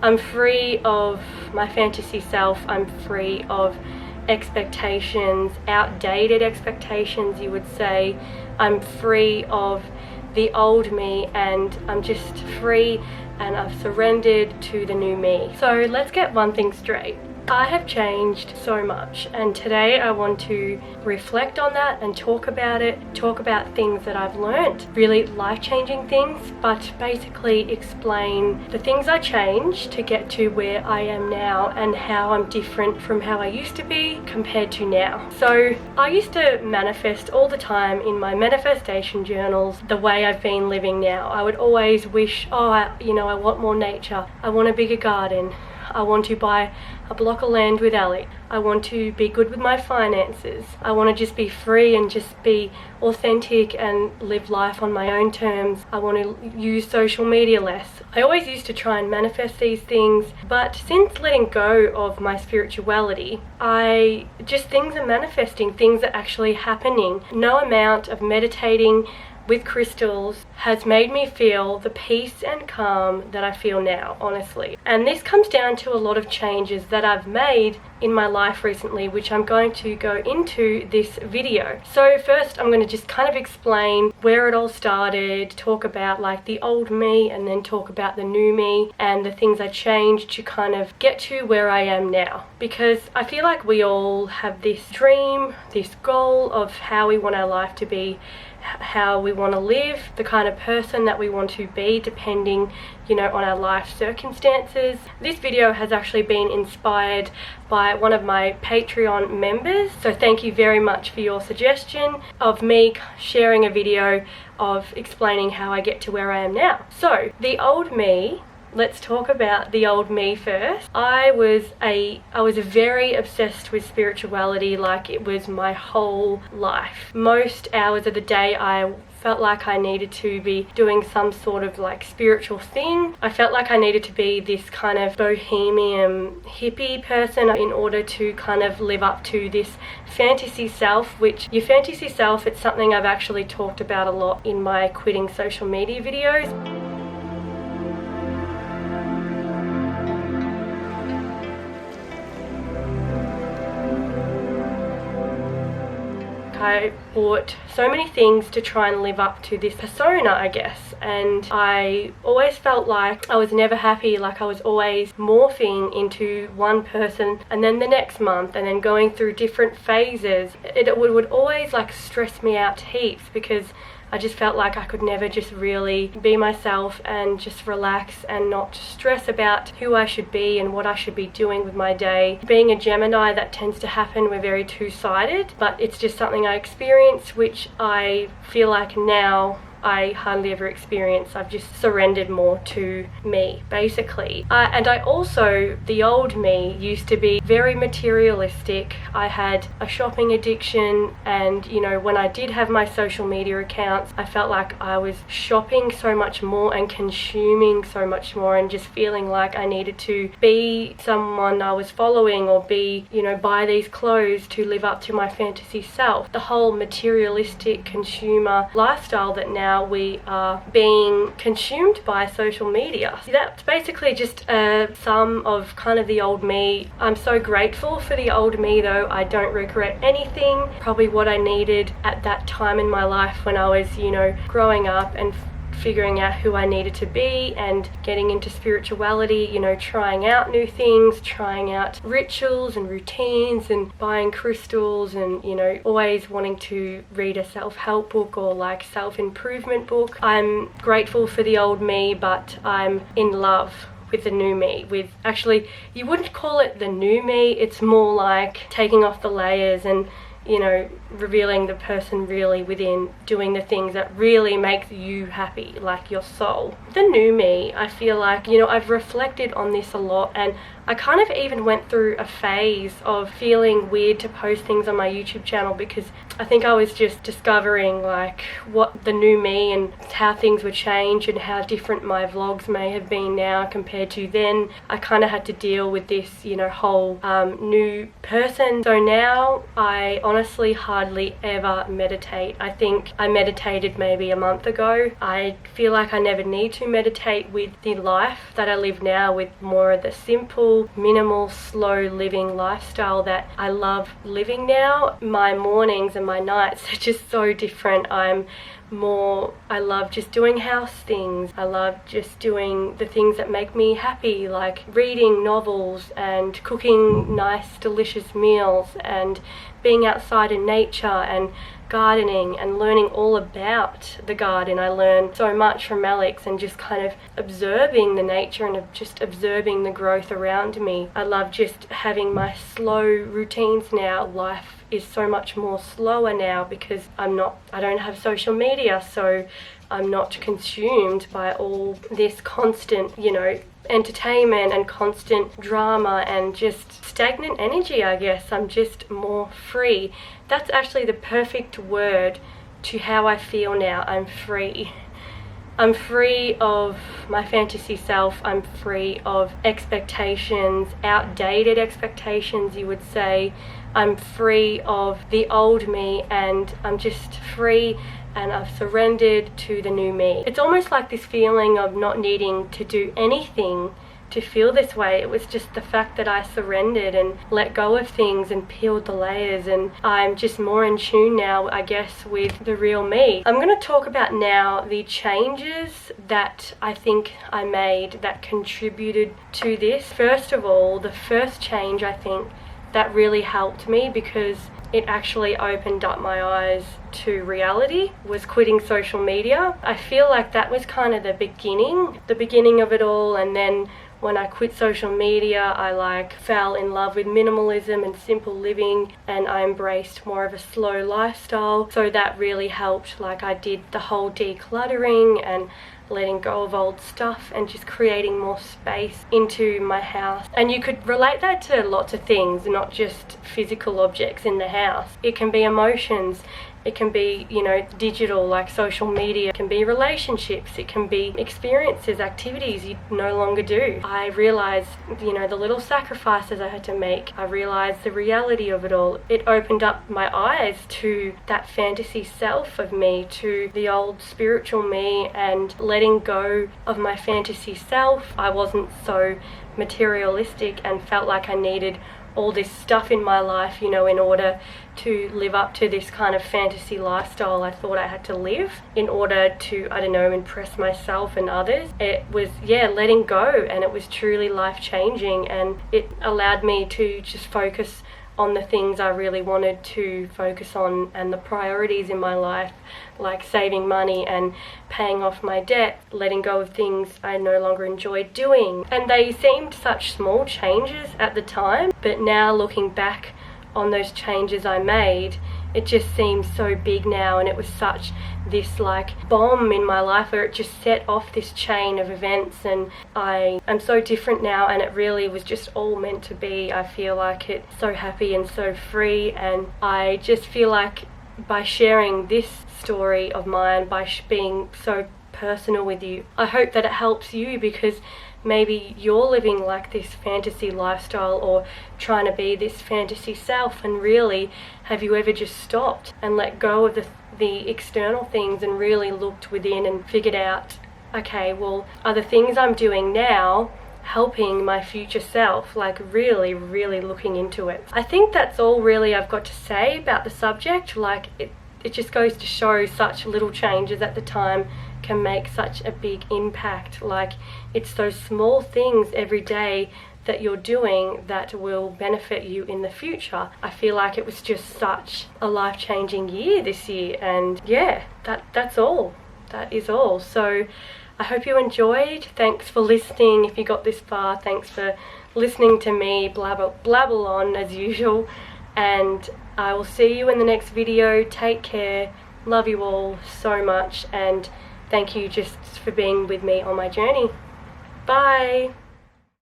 I'm free of my fantasy self. I'm free of expectations, outdated expectations, you would say. I'm free of the old me, and I'm just free, and I've surrendered to the new me. So let's get one thing straight. I have changed so much, and today I want to reflect on that and talk about it, talk about things that I've learnt, really life-changing things, but basically explain the things I changed to get to where I am now and how I'm different from how I used to be compared to now. So I used to manifest all the time in my manifestation journals the way I've been living now. I would always wish, I want more nature, I want a bigger garden, I want to buy a block of land with Ali, I want to be good with my finances, I want to just be free and just be authentic and live life on my own terms, I want to use social media less. I always used to try and manifest these things, but since letting go of my spirituality, things are manifesting, things are actually happening. No amount of meditating with crystals has made me feel the peace and calm that I feel now, honestly. And this comes down to a lot of changes that I've made in my life recently, which I'm going to go into this video. So first I'm going to just kind of explain where it all started, talk about like the old me, and then talk about the new me and the things I changed to kind of get to where I am now. Because I feel like we all have this dream, this goal of how we want our life to be, how we want to live, the kind of person that we want to be depending, on our life circumstances. This video has actually been inspired by one of my Patreon members, so thank you very much for your suggestion of me sharing a video of explaining how I get to where I am now. So, the old me. Let's talk about the old me first. I was very obsessed with spirituality, like it was my whole life. Most hours of the day I felt like I needed to be doing some sort of like spiritual thing. I felt like I needed to be this kind of bohemian hippie person in order to kind of live up to this fantasy self, which your fantasy self, it's something I've actually talked about a lot in my quitting social media videos. I bought so many things to try and live up to this persona, I guess, and I always felt like I was never happy, like I was always morphing into one person and then the next month and then going through different phases. It would always like stress me out heaps because I just felt like I could never just really be myself and just relax and not stress about who I should be and what I should be doing with my day. Being a Gemini, that tends to happen. We're very two-sided, but it's just something I experience, which I feel like now I hardly ever experience. I've just surrendered more to me, basically. And I also, the old me used to be very materialistic. I had a shopping addiction, and when I did have my social media accounts, I felt like I was shopping so much more and consuming so much more and just feeling like I needed to be someone I was following or be, buy these clothes to live up to my fantasy self. The whole materialistic consumer lifestyle that now we are being consumed by social media. That's basically just a sum of kind of the old me. I'm so grateful for the old me though. I don't regret anything. Probably what I needed at that time in my life when I was, growing up and figuring out who I needed to be and getting into spirituality, trying out new things, trying out rituals and routines and buying crystals and, always wanting to read a self-help book or like self-improvement book. I'm grateful for the old me, but I'm in love with the new me. You wouldn't call it the new me, it's more like taking off the layers and revealing the person really within, doing the things that really make you happy, like your soul. The new me, I feel like, I've reflected on this a lot, and I kind of even went through a phase of feeling weird to post things on my YouTube channel because I think I was just discovering like what the new me and how things would change and how different my vlogs may have been now compared to then. I kind of had to deal with this, you know, whole new person. So now I honestly hardly ever meditate. I think I meditated maybe a month ago. I feel like I never need to meditate with the life that I live now, with more of the simple, minimal, slow living lifestyle that I love living now. My mornings and my nights are just so different. I love just doing house things. I love just doing the things that make me happy, like reading novels and cooking nice, delicious meals and being outside in nature and gardening and learning all about the garden. I learned so much from Alex and just kind of observing the nature and just observing the growth around me. I love just having my slow routines now. Life is so much more slower now because I don't have social media, so I'm not consumed by all this constant, you know, entertainment and constant drama and just stagnant energy, I guess. I'm just more free. That's actually the perfect word to how I feel now. I'm free. I'm free of my fantasy self. I'm free of expectations, outdated expectations, you would say. I'm free of the old me, and I'm just free, and I've surrendered to the new me. It's almost like this feeling of not needing to do anything to feel this way. It was just the fact that I surrendered and let go of things and peeled the layers, and I'm just more in tune now, I guess, with the real me. I'm going to talk about now the changes that I think I made that contributed to this. First of all, the first change I think that really helped me, because it actually opened up my eyes to reality, was quitting social media. I feel like that was kind of the beginning of it all. And then when I quit social media, I fell in love with minimalism and simple living, and I embraced more of a slow lifestyle. So that really helped. I did the whole decluttering and letting go of old stuff and just creating more space into my house. And you could relate that to lots of things, not just physical objects in the house. It can be emotions. It can be, digital, like social media. It can be relationships. It can be experiences, activities you no longer do. I realized, the little sacrifices I had to make. I realized the reality of it all. It opened up my eyes to that fantasy self of me, to the old spiritual me, and letting go of my fantasy self. I wasn't so materialistic and felt like I needed all this stuff in my life, in order to live up to this kind of fantasy lifestyle I thought I had to live in order to, impress myself and others. It was, letting go, and it was truly life-changing, and it allowed me to just focus on the things I really wanted to focus on and the priorities in my life, like saving money and paying off my debt, letting go of things I no longer enjoyed doing. And they seemed such small changes at the time, but now looking back on those changes I made, it just seems so big now, and it was such this bomb in my life where it just set off this chain of events, and I am so different now, and it really was just all meant to be. I feel like it's so happy and so free, and I just feel like by sharing this story of mine, by being so personal with you, I hope that it helps you, because maybe you're living like this fantasy lifestyle or trying to be this fantasy self, and really, have you ever just stopped and let go of the external things and really looked within and figured out, okay, well, are the things I'm doing now helping my future self? Really, really looking into it. I think that's all really I've got to say about the subject. It just goes to show such little changes at the time can make such a big impact. It's those small things every day that you're doing that will benefit you in the future. I feel like it was just such a life-changing year this year, and that's all. That is all. So I hope you enjoyed. Thanks for listening. If you got this far, thanks for listening to me blabble on as usual, and I will see you in the next video. Take care. Love you all so much, and thank you just for being with me on my journey. Bye.